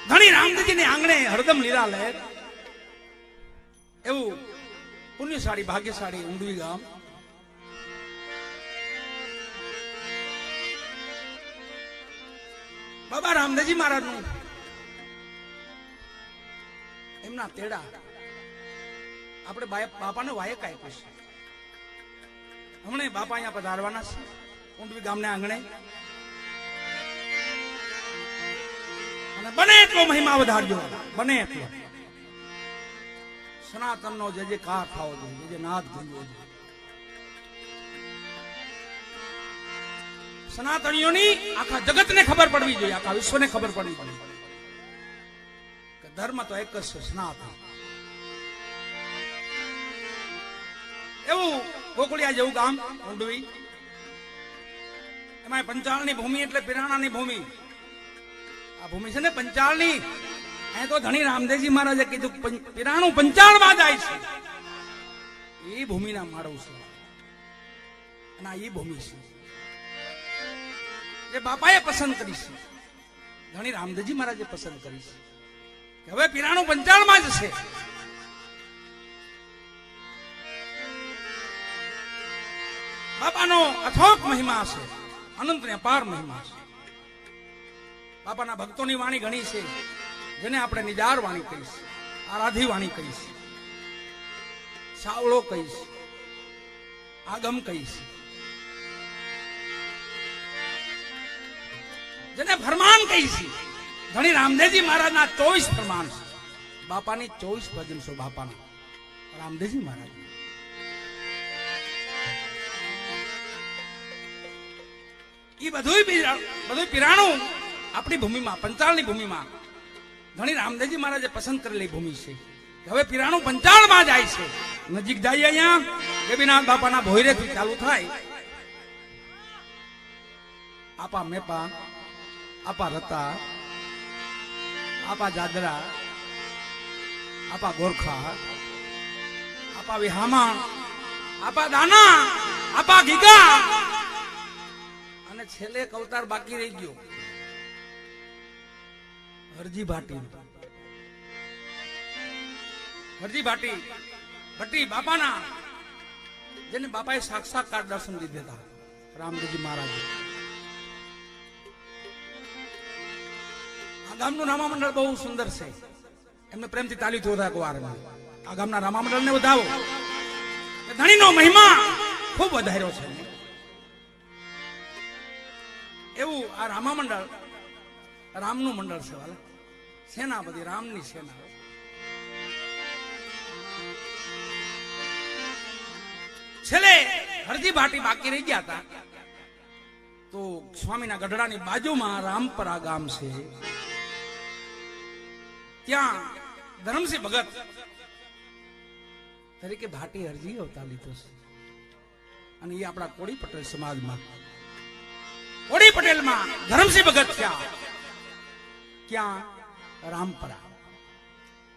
ધણી રામદેવજીને આંગણે હરદમ લીલા લહેર. એવું પુણ્યશાળી ભાગ્યશાળી ઊંડવી ગામ. બાબા રામદેવજી મહારાજનું એમના તેડા આપણે બાપાને વાયક આપ્યું છે. હમણાં બાપા અહીંયા પધારવાના છે ઊંડવી ગામને આંગણે. અને બને એટલો મહિમા વધારજો, બને એટલો. સનાતનનો જે કાર થવો જોઈએ, જે નાદ ગુંજવો જોઈએ. સનાતનીઓની આખા જગતને ખબર પડવી જોઈએ, આખા વિશ્વને ખબર પડવી જોઈએ કે ધર્મ તો એક જ છે, સનાતન. એવું ગોકુળિયા જેવું ગામ ઊંડવી, એમાં પંચાળની ભૂમિ એટલે પિરાણાની ભૂમિ. આ ભૂમિ છે ને પંચાળની. અહીં તો ધણી રામદેવજી મહારાજે કીધું પિરાણું પંચાળમાં જાય છે. એ ભૂમિના માળું છે અને આ એ ભૂમિ છે જે બાપાએ પસંદ કરી છે, ધણી રામદેવજી મહારાજે પસંદ કરી છે કે હવે પિરાણું પંચાળમાં જ છે. બાપાનો અથોક મહિમા છે, અનંત ને અપાર મહિમા છે. બાપાના ભક્તોની વાણી ઘણી છે, જેને આપણે નિજાર વાણી કહીશ, આરાધી વાણી કહીશ, સાવળો કહીશ, આગમ કહીશ, જેને ફરમાન કહીશ. ધણી રામદેવજી મહારાજના 24 ફરમાન છે. બાપાની 24 ભજન છે બાપાના રામદેવજી મહારાજ. એ બધું પિરાણું આપણી ભૂમિમાં, પંચાળની ભૂમિમાં ધણી રામદેવજી મહારાજે પસંદ કરેલી ભૂમિ છે. હવે પિરાણું પંચાળમાં જાય છે. નજીક જઈએ અહીંયા ગેબીનાથ બાપાના ભોયરેથી ચાલુ થાય. આપા મેપા, આપા રતા, આપા જાદરા, આપા ગોરખા, આપા વિહામા, આપા દાના, આપા ગીગા, અને છેલ્લે એક અવતાર બાકી રહી ગયો, હરજી ભાટી. હરજી ભાટી ભટ્ટી બાપાના, જેને બાપાએ સાક્ષાત્કાર દર્શન દીધા હતા રામદેવજી મહારાજે. આ ગામનું રામામંડળ બહુ સુંદર છે. એમને પ્રેમથી તાલી થોડા વાર આ ગામના રામામંડળને વધાવો. ધણીનો મહિમા ખૂબ વધાર્યો છે. એવું આ રામામંડળ રામનું મંડળ છે. વાલા સેના બધી રામની સેના. છેલ્લે હરજી ભાટી બાકી રહી ગયા હતા તો સ્વામીના ગઢડાની બાજુમાં રામપરા ગામ છે. ત્યાં ધરમસિંહ ભગત તરીકે ભાટી હરજી અવતાર લીધો છે. અને એ આપણા કોળી પટેલ સમાજમાં, કોળી પટેલમાં ધરમસિંહ ભગત થયા. ક્યાં? રામપરા,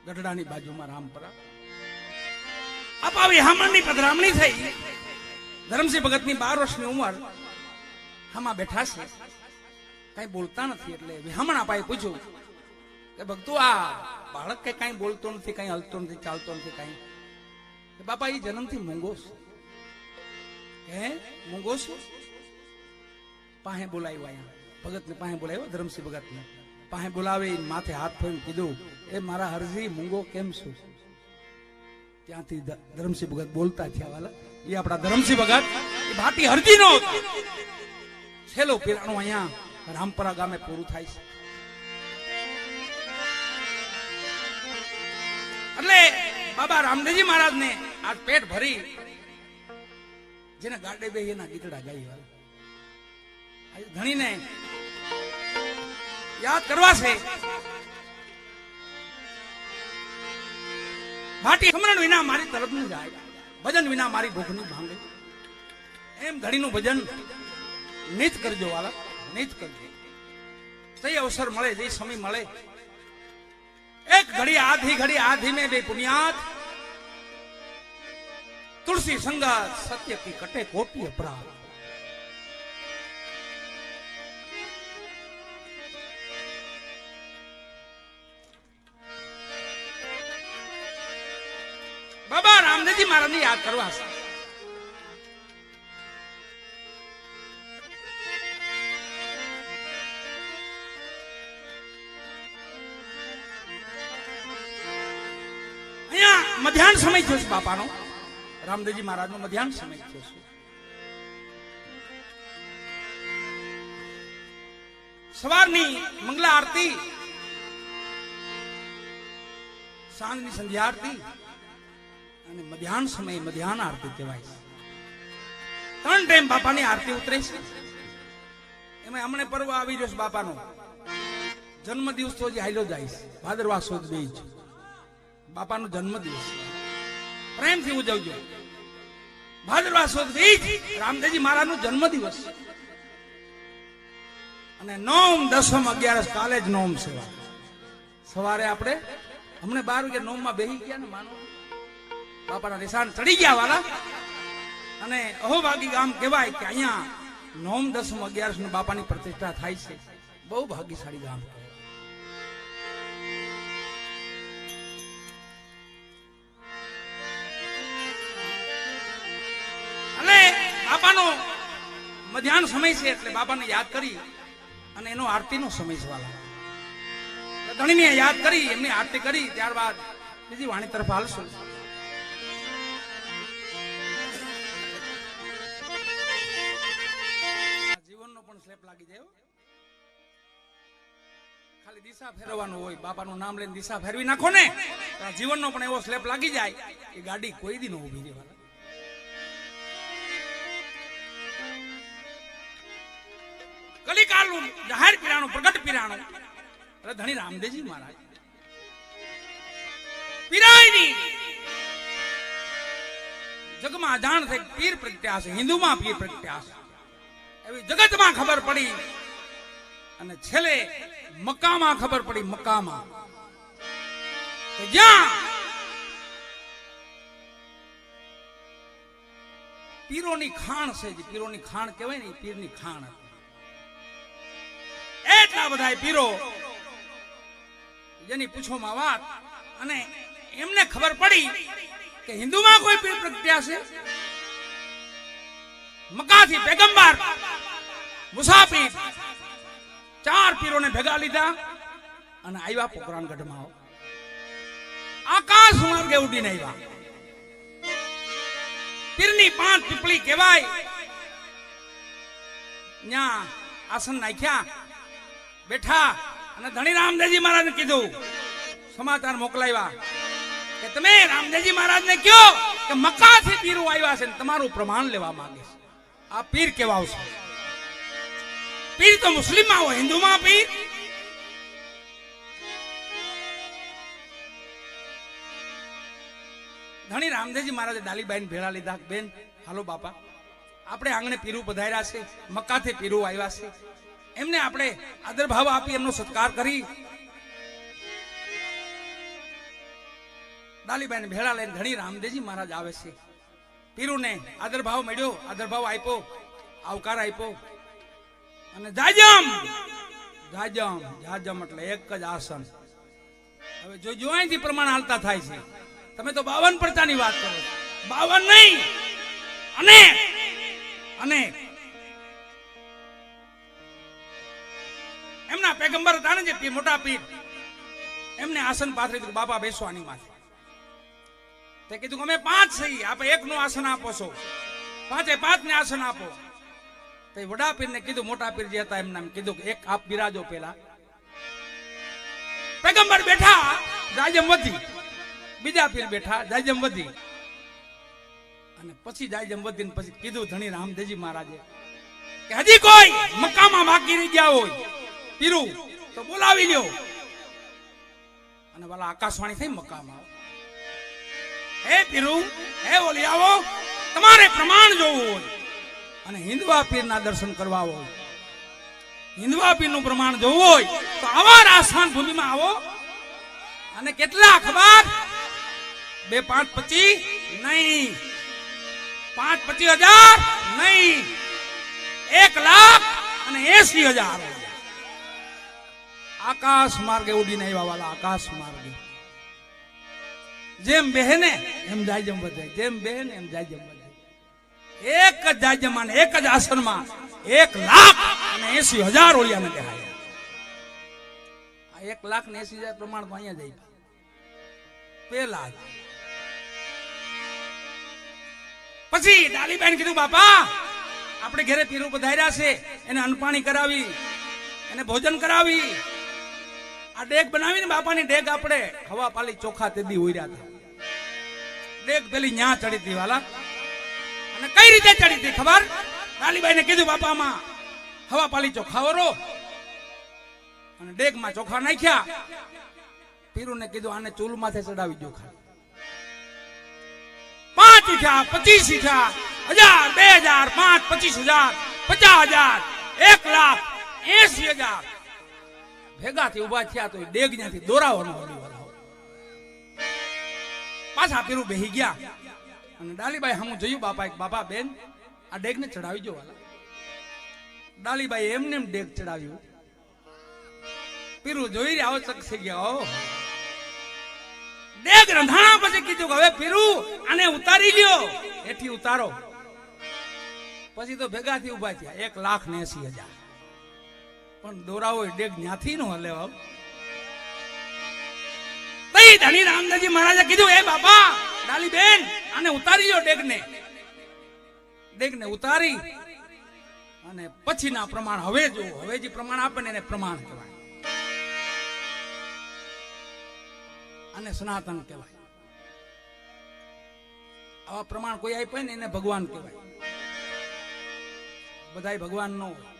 ગઢડાની બાજુમાં રામપરા. અપાવી હામણની પધરામણી થઈ. ધરમસિંહ ભગતની 12 વર્ષની ઉંમર. હામાં બેઠા છે, કઈ બોલતા નથી. એટલે વિહામણ આપાએ પૂછ્યું કે ભક્તો આ બાળક કઈ બોલતો નથી, કઈ હલતો નથી, ચાલતો નથી કઈ. બાપા એ જન્મથી મૂંગો છે. હે મૂંગો છું? પાસે બોલાવ્યો, અહીંયા ભગતને પાસે બોલાવ્યો, ધરમસિંહ ભગતને પાસે બોલાવી માથે હાથ ફેરવીને કીધું, એ મારા હરજી મૂંગો કેમ છું? ત્યાંથી ધરમસિંહ ભગત બોલતા થયા. વાલા એ આપણા ધરમસિંહ ભગત એ ભાટી હરજી નો છેલ્લો પિરાણું અહીંયા રામપરા ગામે પૂરું થાય છે. એટલે બાબા રામદેવજી મહારાજ ને આ પેટ ભરી જેને ગાડે બે એના ગીતડા ગાઈ. ધણીને યાદ કરવા છે. ભાટી સમરણ વિના મારી તરફ ન જાય, ભજન વિના મારી ભૂખ ની ભાંગે. એમ ધણીનું ભજન નિત કરજો વાલા, નિત કરજો. તે અવસર મળે, જે સમય મળે, એક ઘડી આધી में बे पुनियात तुलसी संगत सत्य की कटे कोटि अपराध. રામદેવજી મહારાજને યાદ કરવા છે. અહીંયા મધ્યાહન સમય થયો છે બાપાનો, રામદેવજી મહારાજનો મધ્યાહન સમય થયો છે. સવારની મંગલા આરતી, સાંજની સંધ્યા આરતી અને મધ્યાહન સમયે મધ્યાહન આરતી કહેવાય છે. 3 ટાઈમ બાપાની આરતી ઉતરે છે. એમાં હમણે પર્વ આવી રહ્યો છે બાપાનો જન્મ દિવસ તો હજી હાલ્યો જાય છે. ભાદરવા સુદ બીજ બાપાનો જન્મ દિવસ પ્રેમથી ઉજવજો. ભાદરવા સુદ બીજ રામદેવજી મહારાજનો જન્મ દિવસ. અને 9, 10, 11 કાલે જ નોમ છે. સવારે આપણે હમણે 12 વાગે નોમ માં બેસી ગયા ને માનો બાપાના નિશાન ચડી ગયા વાલા. અને અહોભાગી ગામ કહેવાય કે અહીંયા 9, 10, 11 બાપાની પ્રતિષ્ઠા થાય છે. બહુ ભાગ્યશાળી ગામ. અને બાપાનો મધ્યાહન સમય છે એટલે બાપાને યાદ કરી અને એનો આરતીનો સમય છે વાલા. ધણીને યાદ કરી એમની આરતી કરી ત્યારબાદ બીજી વાણી તરફ હાલશું. જીવનનો પણ સ્લેપ લાગી જાય. ખાલી દિશા ફેરવવાનું હોય, બાપાનું નામ લઈને દિશા ફેરવી નાખો ને જીવનનો પણ એવો સ્લેપ લાગી જાય કે ગાડી કોઈ દી ન ઊભી રહે. કલિકાલનું જાહેર પીરાણું, પ્રગટ પીરાણું ધણી રામદેવજી મહારાજ પીરાયની જગમાં જાણ થઈ પીર પ્રગટ્યા છે. હિન્દુમાં પીર પ્રગટ્યા છે એવી જગતમાં ખબર પડી. અને છેલ્લે મક્કામાં ખબર પડી. મક્કામાં જ્યાં પીરોની ખાણ છે, જે પીરોની ખાણ કહેવાય ને પીરની ખાણ. એટલા બધા પીરો જેની પૂછોમાં વાત. અને એમને ખબર પડી કે હિન્દુમાં કોઈ પીર પ્રગટ્યા છે. મક્કાથી પેગંબર મુસાફિર 4 પીરોને ભેગા લીધા અને આવ્યા પોકરાણગઢમાં. આકાશ માર્ગે ઉડીને આવ્યા. પીરની 5 પીપળી કહેવાય. ત્યાં આસન નાખ્યા, બેઠા અને ધણી રામદેવજી મહારાજને કીધું, સમાચાર મોકલાવ્યા કે તમે રામદેવજી મહારાજને કહો કે મક્કાથી પીરો આવ્યા છે તમારું પ્રમાણ લેવા માંગે છે. આ પીર કેવા છે? પીર તો મુસ્લિમમાં હોય, હિન્દુમાં પીર. ધણી રામદેવજી મહારાજે ડાલીબાઈને ભેળા લીધા. બેન હાલો બાપા, આપણે આંગણે પીરું પધાર્યા છે, મક્કાથી પીરું આવ્યા છે, એમને આપણે આદર ભાવ આપી એમનો સત્કાર કરી. ડાલીબાઈને ભેળા લઈને ધણી રામદેવજી મહારાજ આવે છે. પીરુને આદર ભાવ મળ્યો, આદર ભાવ આપ્યો, આવકાર આપ્યો. અને જાજમ જાજમ જાજમ એટલે એક જ આસન. હવે જો અહીંથી પ્રમાણ હાલતા થાય છે. તમે તો 52 પડતાની વાત કરો, 52 નહીં, અને અને એમના પેગંબર હતા ને જે મોટા પીર, એમને આસન પાથરી દીધું, બાપા બેસો આની માથે. તે કીધું અમે 5 છીએ, આપે 1 નું આસન આપો છો, 5 ને આસન આપો. તે વડા પીર ને કીધું, મોટા પીર જે હતા એમને કીધું કે એક આપ બિરાજો. પેલા પેગંબર બેઠા, જાજમ વધી. બીજા પીર બેઠા, જાજમ વધી. અને પછી જાજમ વધીને પછી કીધું ધણી રામદેવજી મહારાજે કે હજી કોઈ મક્કામાં બાકી રહી ગયા હોય પીરું તો બોલાવી લ્યો. અને વાલા આકાશવાણી થઈ મક્કામાં, હે પીરું, હે ઓલી આવો, તમારે પ્રમાણ જોવું હોય અને હિન્દવા પીરના દર્શન કરવા હોય, હિન્દવા પીરનું પ્રમાણ જોવું હોય તો આવા રાજસ્થાન ભૂમિમાં આવો. અને કેટલા ખબર? 2, 5, 25 નહીં, 5-25,000 નહીં, 1,80,000. આકાશ માર્ગે ઉડીને આવ્યા વાલા, આકાશ માર્ગે. જેમ બેહને એમ જાયજમ વધે, જેમ બેહને એમ જાયજમ વધે. એક જ જાયજમાં એક જ આસનમાં 1,80,000 ઓલિયાને દેખાય. આ 1,80,000 પ્રમાણ તો અહીંયા જાય પેલા. પછી ડાલીબાઈ કીધું બાપા આપણે ઘરે પીરું પધાર્યા છે, એને અન્નપાણી કરાવી, એને ભોજન કરાવી, આ ડેગ બનાવીને બાપાની ડેગ આપણે હવા પાલી ચોખા તેદી ઉર્યા હતા. ડેગ પેલી ન્યા ચડી હતી વાલા. અને કઈ રીતે ચડી હતી ખબર? ડાલીબાઈને કીધું બાપામાં હવા પાલી ચોખા વરો, અને ડેગમાં ચોખા નાખ્યા. પીરુને કીધું આને ચૂલ માથે ચડાવી દો. 5 ઉઠ્યા, 25 ઉઠ્યા, 1000, 2000, 5, 25,000, 50,000, 1,80,000 ભેગાથી ઉભા થયા. તો ડેગ ત્યાંથી દોરાવાનો પાછા પીરું બેહી ગયા. અને ડાલીબાઈ હમું જોયું બાપા, બાપા બેન આ ડેગ ને ચડાવી જો વાલા. ડાલીબાઈ એમને એમ ડેગ ચડાવ્યું. પીરું જોઈ રહ્યા આવશ્યક થઈ ગયા. ડેગ રંધાણા પછી કીધું કે હવે પીરું આને ઉતારી લ્યો, એથી ઉતારો. પછી તો ભેગાથી ઉભા થયા 1,80,000. પણ દોરાવો ડેગ ન્યાથી નો હલે. તઈ ધણી રામદાસજી મહારાજે કીધું એ બાપા ડાલી બેન આને ઉતારી લ્યો ડેગને. ડેગને ઉતારી અને પછીના પ્રમાણ હવે જો હવે જે પ્રમાણ આપે ને એને પ્રમાણ કહેવાય, અને સનાતન કહેવાય. આવા પ્રમાણ કોઈ આપે ને એને ભગવાન કહેવાય. બધાય ભગવાન નો હોય,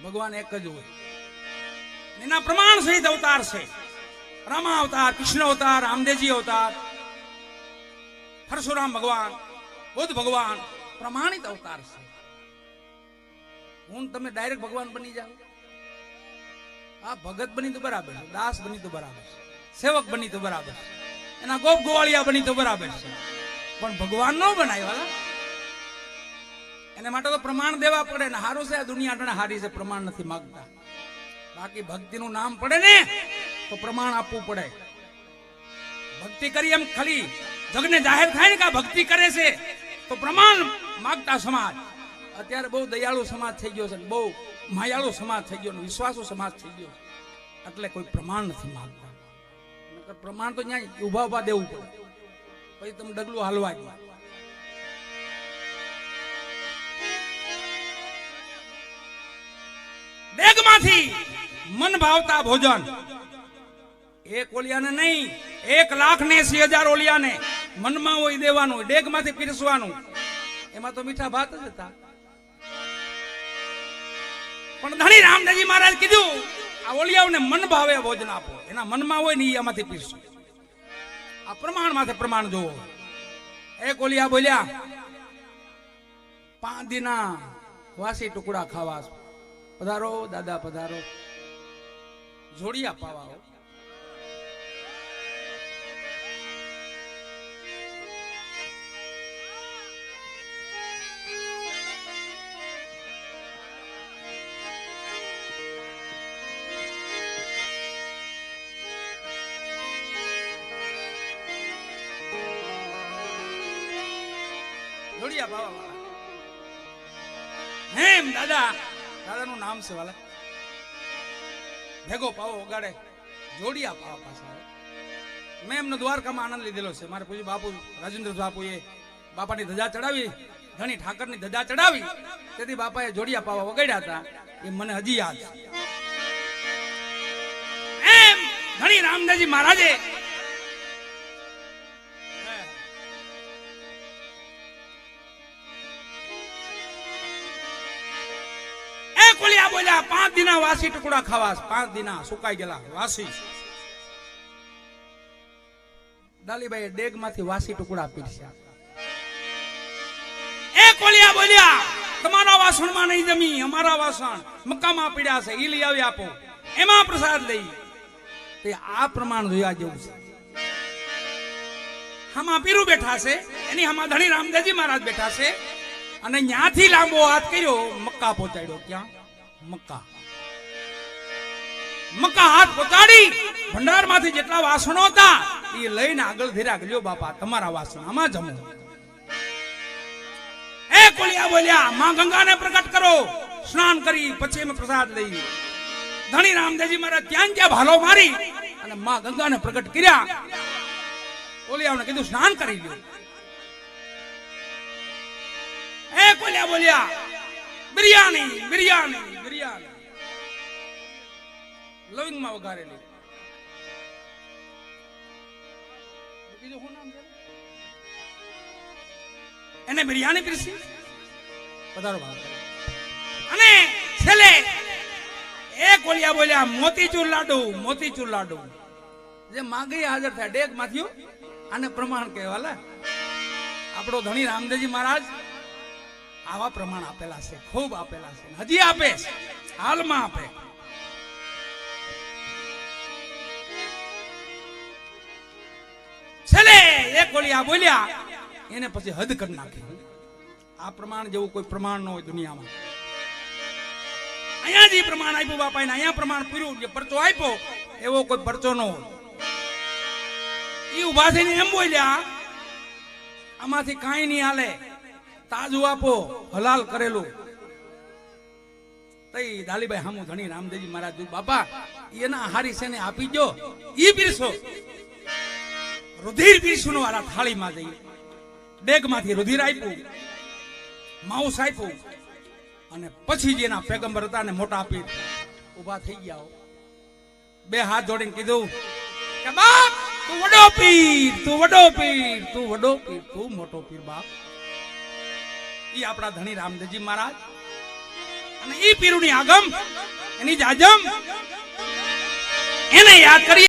ભગવાન એક જ હોય. એના પ્રમાણ સહિત અવતાર છે. રામા અવતાર, કૃષ્ણ અવતાર, રામદેવજી અવતાર, પરશુરામ ભગવાન, બુદ્ધ ભગવાન પ્રમાણિત અવતાર છે. હું તમે ડાયરેક્ટ ભગવાન બની જાઓ. આ ભગત બની તો બરાબર છે, દાસ બની તો બરાબર છે, સેવક બની તો બરાબર છે, એના ગોપ ગોવાળિયા બની તો બરાબર છે, પણ ભગવાન નો બનાવ્યા. એને માટે તો પ્રમાણ દેવા પડે ને. હારું છે આ દુનિયા હારી છે, પ્રમાણ નથી માંગતા. બાકી ભક્તિનું નામ પડે ને તો પ્રમાણ આપવું પડે. ભક્તિ કરી એમ ખાલી જગને જાહેર થાય ને કે ભક્તિ કરે છે તો પ્રમાણ માંગતા સમાજ અત્યારે બહુ દયાળુ સમાજ થઈ ગયો છે, બહુ માયાળુ સમાજ થઈ ગયો, વિશ્વાસુ સમાજ થઈ ગયો, એટલે કોઈ પ્રમાણ નથી માંગતા. પ્રમાણ તો ત્યાં ઉભા ઉભા દેવું પડે, પછી તમે ડગલું હાલવા જ. ડેગમાંથી મન ભાવતા ભોજન એક ઓલિયાને નહીં, 1,80,000 ઓલિયાને મનમાં હોય દેવાનું, ડેગમાંથી પીરસવાનું. એમાં તો મીઠા ભાત જ હતા. પણ ધણી રામદેવજી મહારાજ કીધું આ ઓલિયાઓને મન ભાવે ભોજન આપો, એના મનમાં હોય ને એમાંથી પીરસો. આ પ્રમાણ માથે પ્રમાણ જોવો. એક ઓલિયા બોલ્યા 5 દીના વાસી ટુકડા ખાવા. પધારો દાદા પધારો, જોડિયા પાવા. જોડિયા પાવા વાળા હેમ દાદા, દાદાનું નામ છે વાલા. ભેગો પાવો વગાડે, જોડિયા પાવા પાછા. મેં એમનો દ્વારકામાં આનંદ લીધેલો છે. મારે પૂછ્યું બાપુ રાજેન્દ્ર બાપુએ બાપાની ધજા ચડાવી, ધણી ઠાકરની ધજા ચડાવી, તેથી બાપાએ જોડિયા પાવા વગાડ્યા હતા. એ મને હજી યાદ છે. એમ ધણી રામદાસજી મહારાજે બોલ્યા 5 દીના વાસી ટુકડા ખાવા. 5 દીના સુકાઈ ગયેલા વાસી. ડાલીબાઈ ડેગ માંથી વાસી ટુકડા પીરસ્યા. એક ઓલિયા બોલ્યા તમારા વાસણમાં નહીં જમી, અમારા વાસણ મક્કામાં પીડ્યા છે, ઈ લઈ આવી આપો, એમાં પ્રસાદ લઈ. તે આ પ્રમાણ જોયા જેવું છે. હામાં પીરું બેઠા છે, એની હામાં ધણી રામદેવજી મહારાજ બેઠા છે, અને ન્યાથી લાંબો હાથ કર્યો, મક્કા પહોંચાડ્યો. ક્યાં? મક્કા. મક્કા હાથ પહોંચાડી ભંડારમાંથી જેટલા વાસણો હતા એ લઈને આગળ ધીરા ગયો બાપા તમારા વાસણામાં જમો. એ કોલિયા બોલ્યા માં ગંગાને પ્રગટ કરો, સ્નાન કરી પછી અમે પ્રસાદ લઈ. ધણી રામદેવજી મારા ત્યાં ત્યાં ભાલો મારી અને માં ગંગાને પ્રગટ કર્યા. કોલિયાઓને કીધું સ્નાન કરી લ્યો. એ કોલિયા બોલ્યા બિરયાની બિરયાની બિરયાની લવિંગમાં વઘારેલી. બીજું શું નામ છે એને? બિરયાની પીરસી. પધારો ભાવ. અને છેલ્લે એ કોલિયા બોલ્યા મોતીચૂર લાડુ મોતીચૂર લાડુ. જે માગી હાજર થયા ડેક માંથી આને પ્રમાણ કહેવાલા. આપણો ધણી રામદેવજી મહારાજ આવા પ્રમાણ આપેલા છે, ખૂબ આપેલા છે, હજી આપે છે, હાલમાં આપે. છેલ્લે એ કોલિયા બોલ્યા એને પછી હદ કરી નાખી. આ પ્રમાણ જેવું કોઈ પ્રમાણ ન હોય દુનિયામાં. અહીંયા જે પ્રમાણ આપ્યું બાપા એને અહીંયા પ્રમાણ પૂર્યું, જે પરચો આપ્યો એવો કોઈ પરચો ન હોય. એ ઉભા થઈને એમ બોલ્યા આમાંથી કાંઈ નહીં હાલે, તાજુ આપો હલાલ કરેલું. તઈ દાલીબાઈ હામુ ધણી રામદેવજી મહારાજ બાપા એના હારી છે ને આપી દો. ઈ પીરસો રુધિર પીરસું વાળા થાળીમાં જઈ ડેગમાંથી રુધિર આપ્યું, માઉસ આપ્યું અને પછી જેના પેગંબર હતા ને મોટા પીર ઉભા થઈ ગયા. બે હાથ જોડીને કીધું કે બાપ તું વડો પીર, તું વડો પીર, તું વડો પીર, તું મોટો પીર બાપ. ઈ આપણા ધણી રામદેવજી મહારાજ અને ઈ પીરુની આગમ એની જાજમ એને યાદ કરી